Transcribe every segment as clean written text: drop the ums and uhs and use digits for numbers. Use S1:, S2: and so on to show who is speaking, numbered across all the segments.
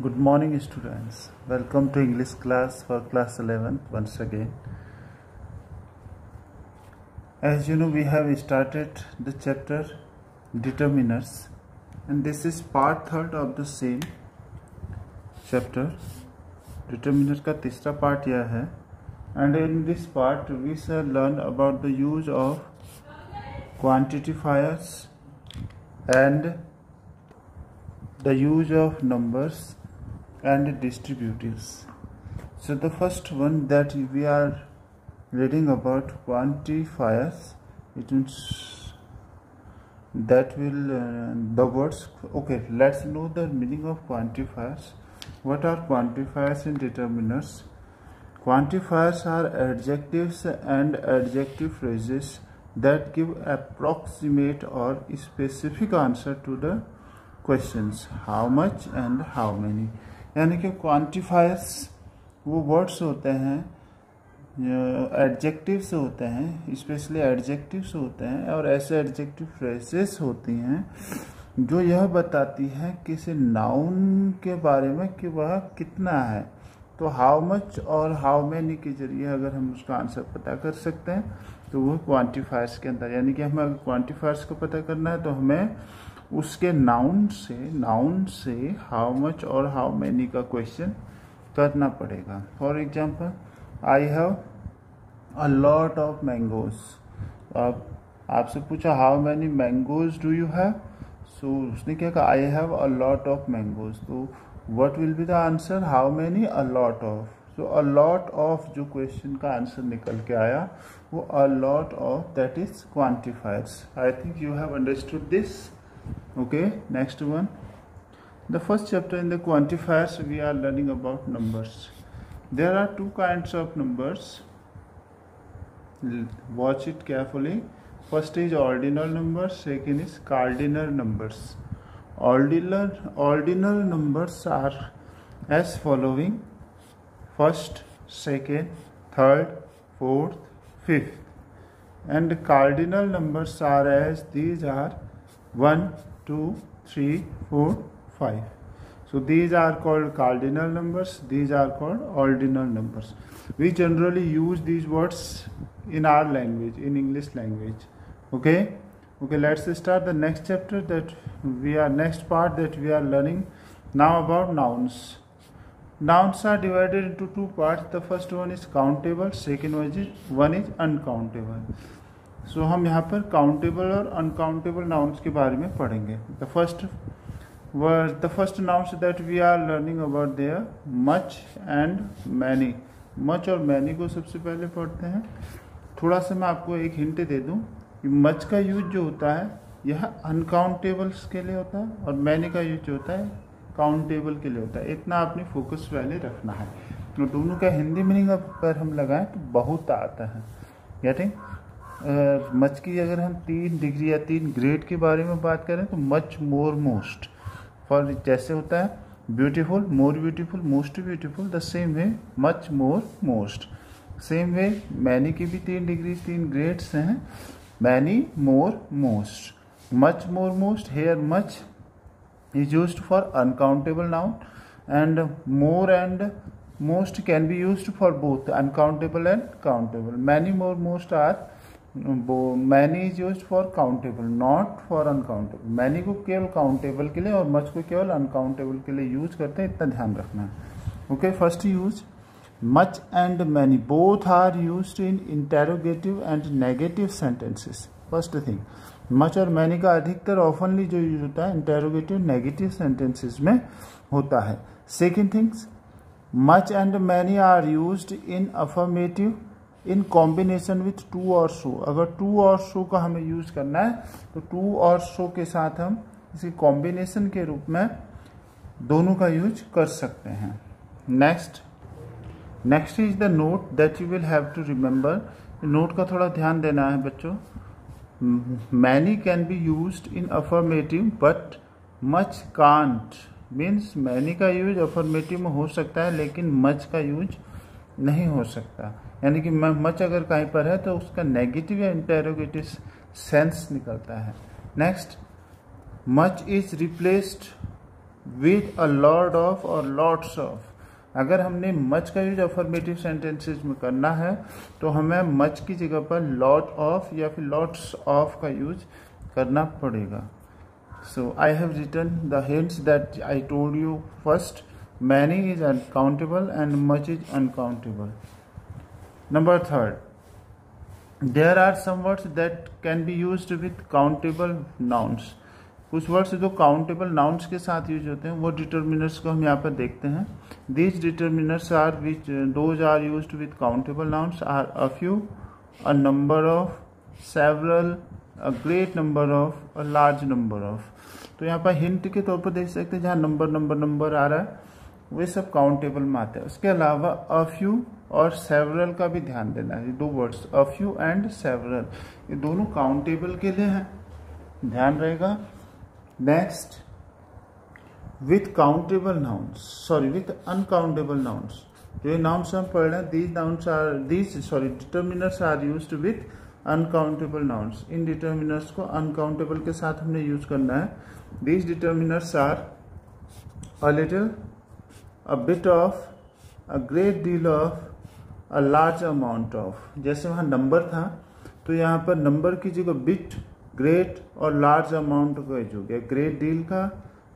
S1: Good morning students. Welcome to English class for class 11 once again. As you know, we have started the chapter determiners and this is part third of the same chapter. Determiner का तीसरा part यह है and in this part we shall learn about the use of quantifiers and the use of numbers and distributives. So the first one that we are reading about quantifiers, it means that will the words. Okay, let's know the meaning of quantifiers. What are quantifiers and determiners? Quantifiers are adjectives and adjective phrases that give approximate or specific answer to the questions how much and how many. यानी कि quantifiers वो words होते हैं, adjectives होते हैं, specially adjectives होते हैं और ऐसे एडजेक्टिव फ्रेजेस होती हैं जो यह बताती हैं किसी नाउन के बारे में कि वह कितना है. तो हाउ मच और हाउ मैनी के जरिए अगर हम उसका आंसर पता कर सकते हैं तो वो क्वांटिफायर्स के अंदर, यानी कि हमें अगर क्वांटिफायर्स को पता करना है तो हमें उसके नाउन से हाउ मच और हाउ मैनी का क्वेश्चन करना पड़ेगा. For example, I have a lot of mangoes. आपसे पूछा how many mangoes do you have, so उसने क्या कहा I have a lot of mangoes. तो what will be the answer, how many, a lot of. So a lot of जो question का answer निकल के आया वो a lot of, that is quantifiers. I think you have understood this. Okay, next one. The first chapter in the quantifiers we are learning about numbers. There are two kinds of numbers. Watch it carefully. First is ordinal numbers, second is cardinal numbers. Ordinal numbers are as following: first, second, third, fourth, fifth. And cardinal numbers are as these are 1, 2, 3, 4, 5. So these are called cardinal numbers, these are called ordinal numbers. We generally use these words in our language, in English language. Okay, let's start the next chapter next part that we are learning now about nouns. Nouns are divided into two parts. The first one is countable, second one is uncountable. सो हम यहाँ पर countable और uncountable nouns के बारे में पढ़ेंगे. The first nouns that we are learning about there much and many. Much और many को सबसे पहले पढ़ते हैं. थोड़ा सा मैं आपको एक हिंट दे दूँ कि मच का यूज जो होता है यह अनकाउंटेबल्स के लिए होता है और मैनी का यूज जो होता है काउंटेबल के लिए होता है. इतना आपने फोकस पहले रखना है. तो दोनों का हिंदी मीनिंग अगर हम लगाएं तो बहुत आता है. गेटिंग मच की अगर हम 3 डिग्री या 3 ग्रेड के बारे में बात करें तो मच, मोर, मोस्ट. फॉर जैसे होता है beautiful, more beautiful, most beautiful, the same way much, more, most. Same way many की भी 3 डिग्री 3 ग्रेड्स हैं. Many, more, most. Much, more, most. Here much is used for uncountable noun and more and most can be used for both uncountable and countable. Many, more, most are many is used for countable, not for uncountable. Many को केवल countable के लिए और much को केवल uncountable के लिए use करते हैं, इतना ध्यान रखना है. Okay, first use much and many both are used in interrogative and negative sentences. First thing, much और मैनी का अधिकतर ऑफनली जो यूज होता है इंटेरोगेटिव नेगेटिव सेंटेंसेस में होता है. Second things, much and many are used in affirmative in combination with too और सो. अगर टू और सो का हमें यूज करना है तो टू और सो के साथ हम इसी कॉम्बिनेशन के रूप में दोनों का यूज कर सकते हैं. Next is the note that you will have to remember. Note का थोड़ा ध्यान देना है बच्चों. Many can be used in affirmative but much can't. Means many का यूज अफर्मेटिव में हो सकता है लेकिन मच का यूज नहीं हो सकता. यानी कि मच अगर कहीं पर है तो उसका नेगेटिव या इंटेरोगेटिव सेंस निकलता है. Next, much is replaced with a lot of और लॉट्स ऑफ। अगर हमने मच का यूज अफर्मेटिव सेंटेंसेज में करना है तो हमें मच की जगह पर लॉट ऑफ या फिर लॉट्स ऑफ का यूज करना पड़ेगा। So I have written the hints that I told you first. Many is uncountable and much is uncountable. Number third, there are some words that can be used with countable nouns. कुछ words जो countable nouns के साथ use होते हैं वो determiners को हम यहाँ पर देखते हैं। These determiners are which those are used with countable nouns are a few, a number of, several, a great number of, a large number of. तो यहाँ पर हिंट के तौर पर देख सकते हैं जहाँ नंबर आ रहा है वे सब काउंटेबल में आते हैं। उसके अलावा अ फ्यू और सेवरल का भी ध्यान देना है। दो words a few and several ये दोनों काउंटेबल के लिए हैं, ध्यान रहेगा। Next, with countable nouns, sorry with uncountable nouns. जो ये नाउन्स हम पढ़ रहे हैं determiners are used with uncountable nouns. इन डिटर्मिनर्स को अनकाउंटेबल के साथ हमने यूज करना है। These determiners are a little, a bit of, a great deal of, a large amount of. जैसे वहाँ नंबर था तो यहाँ पर नंबर की जगह बिट, ग्रेट और लार्ज अमाउंट का यूज हो गया। ग्रेट डील का,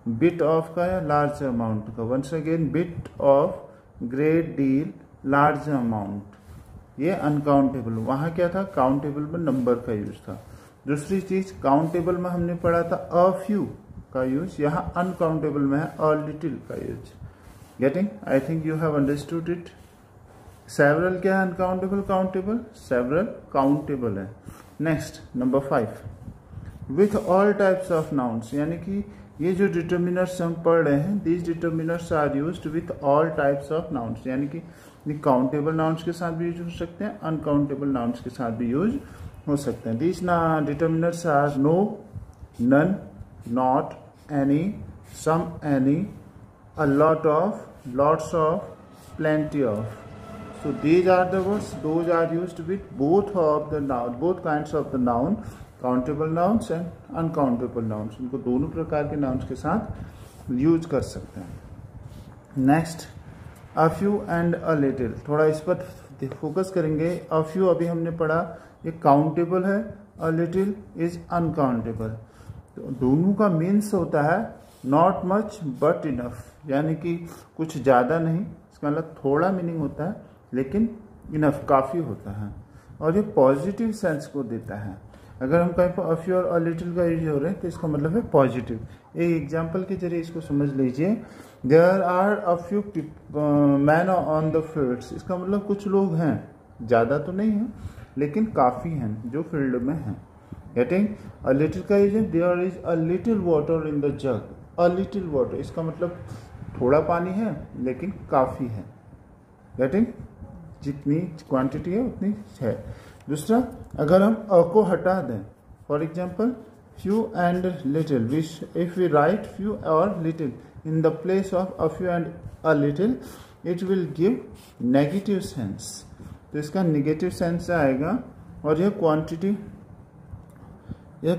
S1: बिट ऑफ का या लार्ज अमाउंट का। Once again bit of, great deal, large amount, ये अनकाउंटेबल। वहाँ क्या था, काउंटेबल में नंबर का यूज था। दूसरी चीज काउंटेबल में हमने पढ़ा था अ फ्यू का यूज, यहाँ अनकाउंटेबल में है अ लिटिल का use. Getting, I think you have understood it. Several क्या है, अनकाउंटेबल, काउंटेबल, सेवरल काउंटेबल है। Next number 5, with all types of nouns, यानी कि ये जो डिटर्मिनर्स हम पढ़ रहे हैं these determiners are used with all types of nouns, यानी कि काउंटेबल नाउन्स के साथ भी यूज हो सकते हैं, अनकाउंटेबल नाउन्स के साथ भी यूज हो सकते हैं। These determiners are no, none, not, any, some, any, a lot of, lots of, plenty of. So these are the words, those are used with both of the noun, both kinds of the noun, countable nouns and uncountable nouns. इनको दोनों प्रकार के nouns के साथ use कर सकते हैं। Next, a few and a little, थोड़ा इस पर फोकस करेंगे। a few अभी हमने पढ़ा ये काउंटेबल है, a little is uncountable। तो दोनों का मीन्स होता है नॉट मच बट इनफ, यानी कि कुछ ज़्यादा नहीं, इसका मतलब थोड़ा मीनिंग होता है लेकिन इनफ काफ़ी होता है, और ये पॉजिटिव सेंस को देता है। अगर हम कहीं पर अ फ्यू और अ लिटिल का यूज हो रहे हैं तो इसका मतलब है पॉजिटिव। एक एग्जांपल के जरिए इसको समझ लीजिए। There are a few man on the fields, इसका मतलब कुछ लोग हैं, ज़्यादा तो नहीं है लेकिन काफ़ी हैं जो फील्ड में हैं। गेटिंग, अ लिटिल का यूज है there is a little water in the jug, a little water, इसका मतलब थोड़ा पानी है लेकिन काफ़ी है। गेटिंग, जितनी क्वांटिटी है उतनी है। दूसरा, अगर हम अ को हटा दें, for example few and little, if we write few और little in the place of a few and a little, it will give negative sense, तो इसका नेगेटिव सेंस आएगा। और यह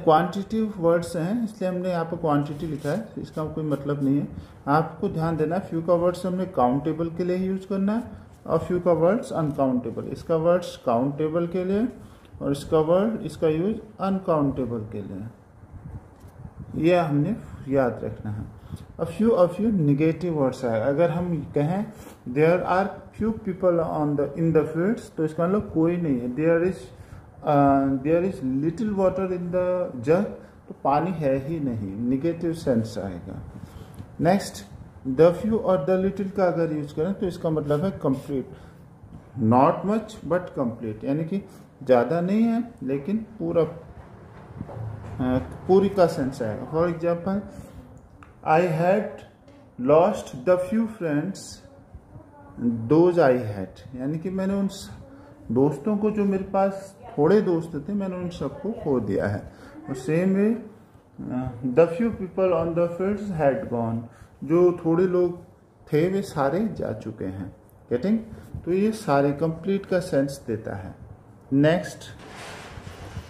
S1: क्वांटिटिव वर्ड्स हैं इसलिए हमने यहाँ पर क्वांटिटी लिखा है, इसका कोई मतलब नहीं है। आपको ध्यान देना है फ्यू का वर्ड्स हमने काउंटेबल के लिए यूज करना है और फ्यू का वर्ड्स अनकाउंटेबल। इसका वर्ड्स काउंटेबल के लिए और इसका यूज अनकाउंटेबल के लिए, यह हमने याद रखना है। अ फ्यू निगेटिव वर्ड्स है। अगर हम कहें there are few people in the fields, तो इसका मतलब कोई नहीं है। There is little water in the jug, तो पानी है ही नहीं, निगेटिव सेंस आएगा। नेक्स्ट, द फ्यू और द लिटिल का अगर यूज करें तो इसका मतलब है complete, not much but complete, यानी कि ज़्यादा नहीं है लेकिन पूरी का सेंस आएगा। For example, I had lost the few friends those I had, यानी कि मैंने उन दोस्तों को, जो मेरे पास थोड़े दोस्त थे, मैंने उन सबको खो दिया है। और same way the few people on the fields had gone, जो थोड़े लोग थे वे सारे जा चुके हैं। गेटिंग, तो ये सारे कंप्लीट का सेंस देता है। नेक्स्ट,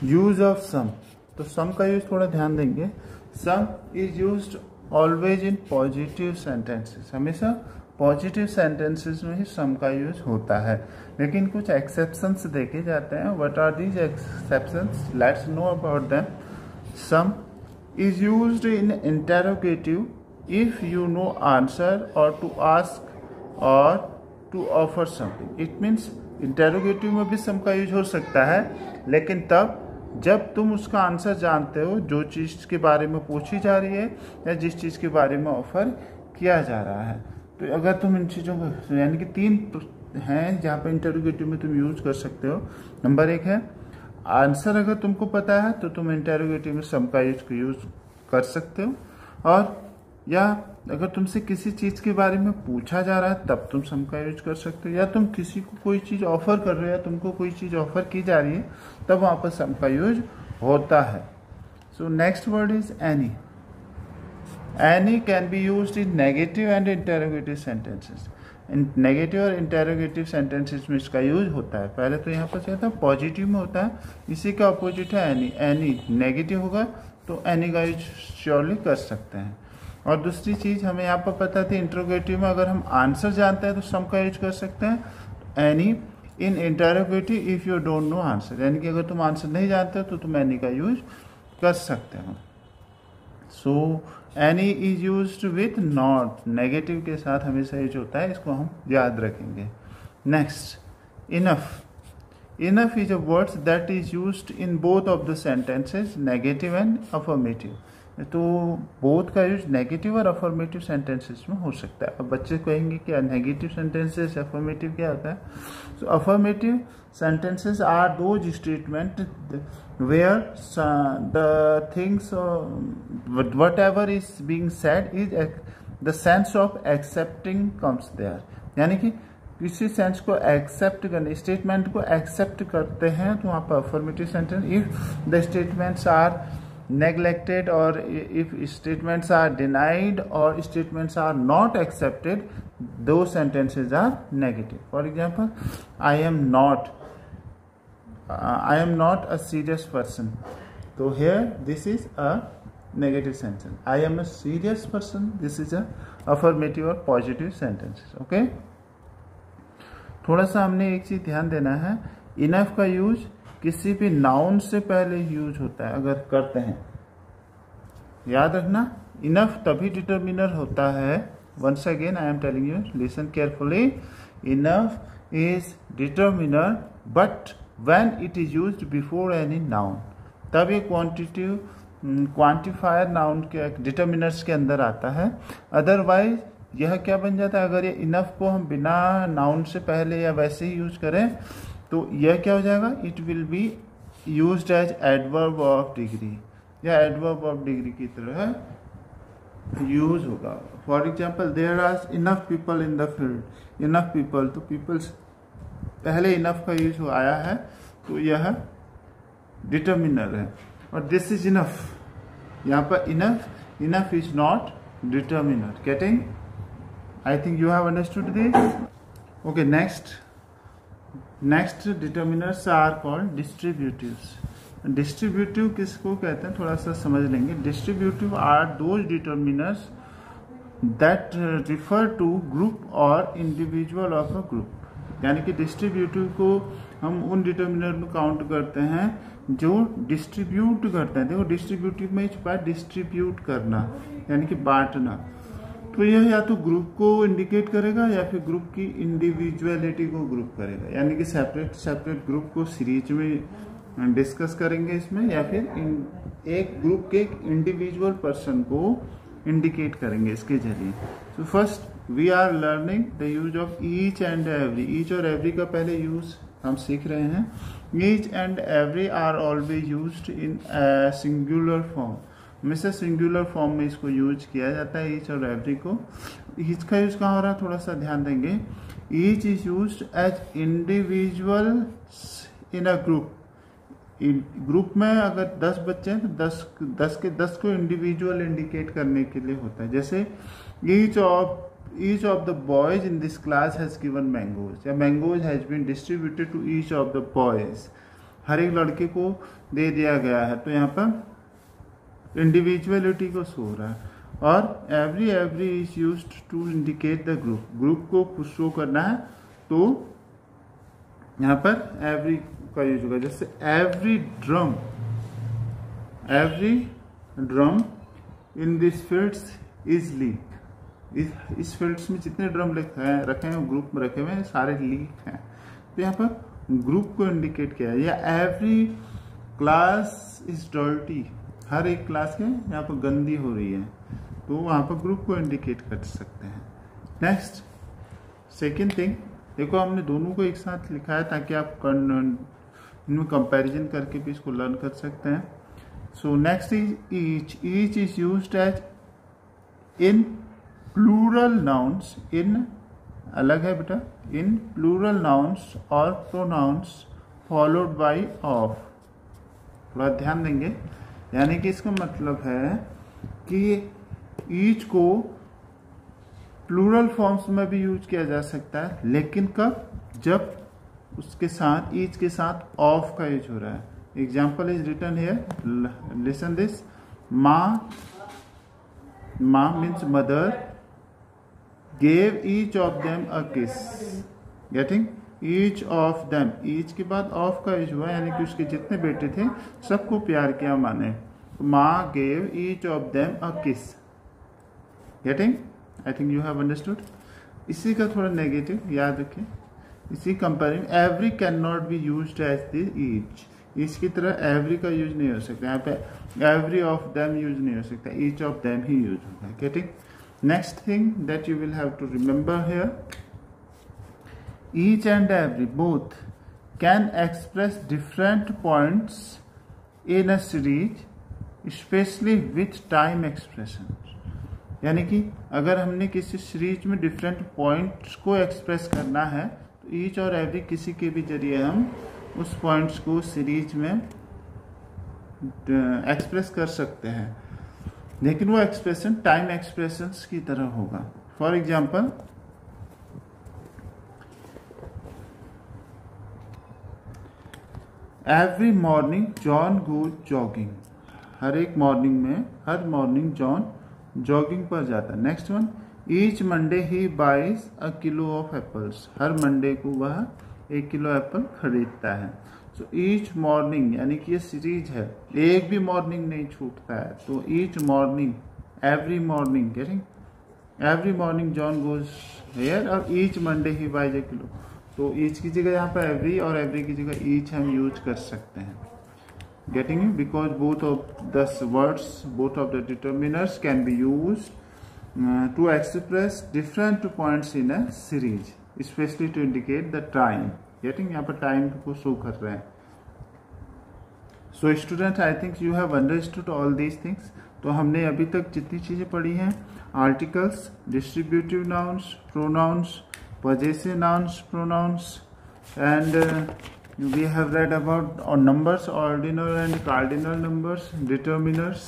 S1: यूज ऑफ सम, तो सम का यूज थोड़ा ध्यान देंगे। सम is used always in positive sentences, हमेशा पॉजिटिव सेंटेंसेस में ही सम का यूज होता है, लेकिन कुछ एक्सेप्शंस देखे जाते हैं। What are these exceptions? Let's know about them. Some is used in interrogative if you know answer और टू आस्क और to offer something. It means interrogative में भी सम का यूज हो सकता है, लेकिन तब जब तुम उसका आंसर जानते हो, जो चीज़ के बारे में पूछी जा रही है या जिस चीज़ के बारे में ऑफर किया जा रहा है। तो अगर तुम इन चीज़ों को, यानी कि 3 हैं जहाँ पे इंटेरोगेटिव में तुम यूज कर सकते हो। नंबर 1 है आंसर, अगर तुमको पता है तो तुम इंटेरोगेटिव में सम का यूज कर सकते हो, और या अगर तुमसे किसी चीज़ के बारे में पूछा जा रहा है तब तुम सम का यूज कर सकते हो, या तुम किसी को कोई चीज़ ऑफर कर रहे हो या तुमको कोई चीज़ ऑफर की जा रही है तब वहाँ पर सम का यूज होता है। So next word is any. Any can be used in negative and interrogative sentences. Negative और इंटेरोगेटिव सेंटेंसेस में इसका यूज होता है। पहले तो यहाँ पर क्या था, पॉजिटिव में होता है, इसी का अपोजिट है एनी। एनी नेगेटिव होगा तो एनी का यूज श्योरली कर सकते हैं। और दूसरी चीज़ हमें यहाँ पर पता थी, इंट्रोगेटिव में अगर हम आंसर जानते हैं तो सम का यूज कर सकते हैं। Any in interrogative if you don't know answer, यानी कि अगर तुम आंसर नहीं जानते तो तुम एनी का यूज कर सकते हो। So any is used with not, negative के साथ हमेशा यूज होता है, इसको हम याद रखेंगे। Next, enough. Enough is a words that is used in both of the sentences, negative and affirmative. तो बोथ का यूज नेगेटिव और अफर्मेटिव सेंटेंसेस में हो सकता है। अब बच्चे कहेंगे क्या नेगेटिव सेंटेंसेस, अफर्मेटिव क्या होता है? सो affirmative sentences are those statements where the things whatever is being said is the sense of accepting comes there, यानी कि किसी सेंस को एक्सेप्ट करने, स्टेटमेंट को एक्सेप्ट करते हैं तो वहाँ पर affirmative sentence. If the statements are neglected or if statements are denied or statements are not accepted, those sentences are negative. For example, I am not a serious person. So here this is a negative sentence. I am a serious person, this is a affirmative or positive sentences. Okay, थोड़ा सा हमने एक चीज ध्यान देना है, enough का use किसी भी नाउन से पहले यूज होता है अगर करते हैं। याद रखना, इनफ तभी डिटर्मिनर होता है। Once again I am telling you, listen carefully. Enough is determiner but when it is used before any noun, तब ये क्वांटिफायर नाउन के डिटर्मिनर्स के अंदर आता है। अदरवाइज यह क्या बन जाता है, अगर ये इनफ को हम बिना नाउन से पहले या वैसे ही यूज करें तो यह क्या हो जाएगा, it will be used as adverb of degree, या एडवर्ब ऑफ डिग्री की तरह यूज होगा। For example, there are enough people in the field. Enough people, तो पीपल्स पहले इनफ का यूज आया है तो यह डिटर्मिनर है। और दिस इज इनफ, यहाँ पर enough is not determiner. Getting? I think you have understood this. Okay, next determiners are called distributives. Distributive किसको कहते हैं थोड़ा सा समझ लेंगे। Distributive are those determiners that refer to group और इंडिविजुअल ऑफ अ ग्रुप, यानी कि डिस्ट्रीब्यूटिव को हम उन डिटर्मिनर में काउंट करते हैं जो डिस्ट्रीब्यूट करते हैं। देखो डिस्ट्रीब्यूटिव में छुपा है डिस्ट्रीब्यूट करना, यानी कि बांटना। तो यह या तो ग्रुप को इंडिकेट करेगा या फिर ग्रुप की इंडिविजुअलिटी को ग्रुप करेगा, यानी कि सेपरेट ग्रुप को सीरीज में डिस्कस करेंगे इसमें, या फिर एक ग्रुप के इंडिविजुअल पर्सन को इंडिकेट करेंगे इसके जरिए। तो first we are learning the use of each and every. Each और एवरी का पहले यूज हम सीख रहे हैं। Each and every are always used in singular form, हमेशा सिंगुलर फॉर्म में इसको यूज किया जाता है ईच और एवरी को। ईच का यूज कहाँ हो रहा है थोड़ा सा ध्यान देंगे। Each is used as individual in a group. Group में अगर 10 बच्चे हैं तो 10 के 10 को इंडिविजुअल इंडिकेट करने के लिए होता है। जैसे each of the boys in this class has given mangoes, या mangoes has been distributed to each of the boys. हर एक लड़के को दे दिया गया है, तो यहाँ पर इंडिविजुअलिटी को शो हो रहा है। और every is used to indicate the group को शो करना है तो यहाँ पर एवरी का यूज होगा। जैसे every drum in this fields is leak, इस फील्ड्स में जितने ड्रम रखे हैं ग्रुप में रखे हुए हैं सारे लीक हैं, तो यहाँ पर ग्रुप को इंडिकेट किया है। या एवरी क्लास इज डर्टी, हर एक क्लास के यहाँ पर गंदी हो रही है, तो वहाँ पर ग्रुप को इंडिकेट कर सकते हैं। नेक्स्ट सेकेंड थिंग, देखो हमने दोनों को एक साथ लिखा है ताकि आप इनमें कंपैरिजन करके भी इसको लर्न कर सकते हैं। So next is each is used as in plural nouns, in अलग है बेटा, इन प्लूरल नाउन्स और प्रोनाउंस फॉलोड बाय ऑफ। थोड़ा ध्यान देंगे, यानी कि इसका मतलब है कि ईच को प्लूरल फॉर्म्स में भी यूज किया जा सकता है, लेकिन कब, जब उसके साथ ईच के साथ ऑफ का यूज हो रहा है। Example is written here, listen this, माँ means mother gave each of them a kiss, getting each of them, each के बाद of का यूज हुआ, यानी कि उसके जितने बेटे थे सबको प्यार किया माने। माँ gave each of them a kiss, getting, I think you have understood। इसी का थोड़ा नेगेटिव याद रखें, इसी comparing every can not be used as the each, इसकी तरह एवरी का यूज नहीं हो सकता, यहाँ पे एवरी ऑफ देम यूज नहीं हो सकता, each of them he use होता है। Getting, next thing that you will have to remember here, each and every both can express different points in a series, especially with time expression। यानी कि अगर हमने किसी सीरीज में different points को express करना है तो ईच और एवरी किसी के भी जरिए हम उस पॉइंट्स को सीरीज में एक्सप्रेस कर सकते हैं, लेकिन वो एक्सप्रेशन टाइम एक्सप्रेशंस की तरह होगा। For example, every morning John goes jogging, हर मॉर्निंग जॉन जॉगिंग पर जाता है। Next one, each Monday he buys a kilo of apples, हर मंडे को वह 1 किलो एप्पल खरीदता है। तो ईच मॉर्निंग, यानी कि ये सीरीज है, एक भी मॉर्निंग नहीं छूटता है, तो each morning, every morning, getting, every morning John goes here, और each Monday he buys a kilo, तो ईच की जगह यहाँ पर एवरी और एवरी की जगह ईच हम यूज कर सकते हैं। Getting you, because both of the words, both of the determiners can be use to express different points in a series, specially to indicate the time. Getting, यहाँ पर time को show कर रहे हैं। So student, I think you have understood all these things. तो हमने अभी तक जितनी चीज़ें पढ़ी हैं, articles, distributive nouns, pronouns, possessive nouns, pronouns, and we have read about numbers, ordinal and cardinal numbers, determiners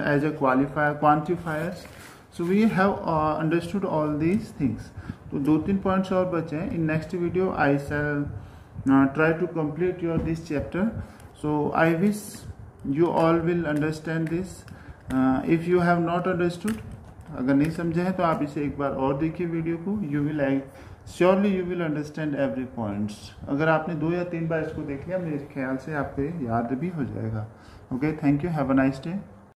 S1: as a qualifier, quantifiers. So we have understood all these things. तो 2-3 points और बचे हैं। In next video I shall try to complete your this chapter. So I wish you all will understand this. If you have not understood, अगर नहीं समझे हैं तो आप इसे एक बार और देखिए वीडियो को, you will surely you will understand every points. अगर आपने 2 या 3 बार इसको देख लिया, मेरे ख्याल से आपको याद भी हो जाएगा। Okay, thank you, have a nice day.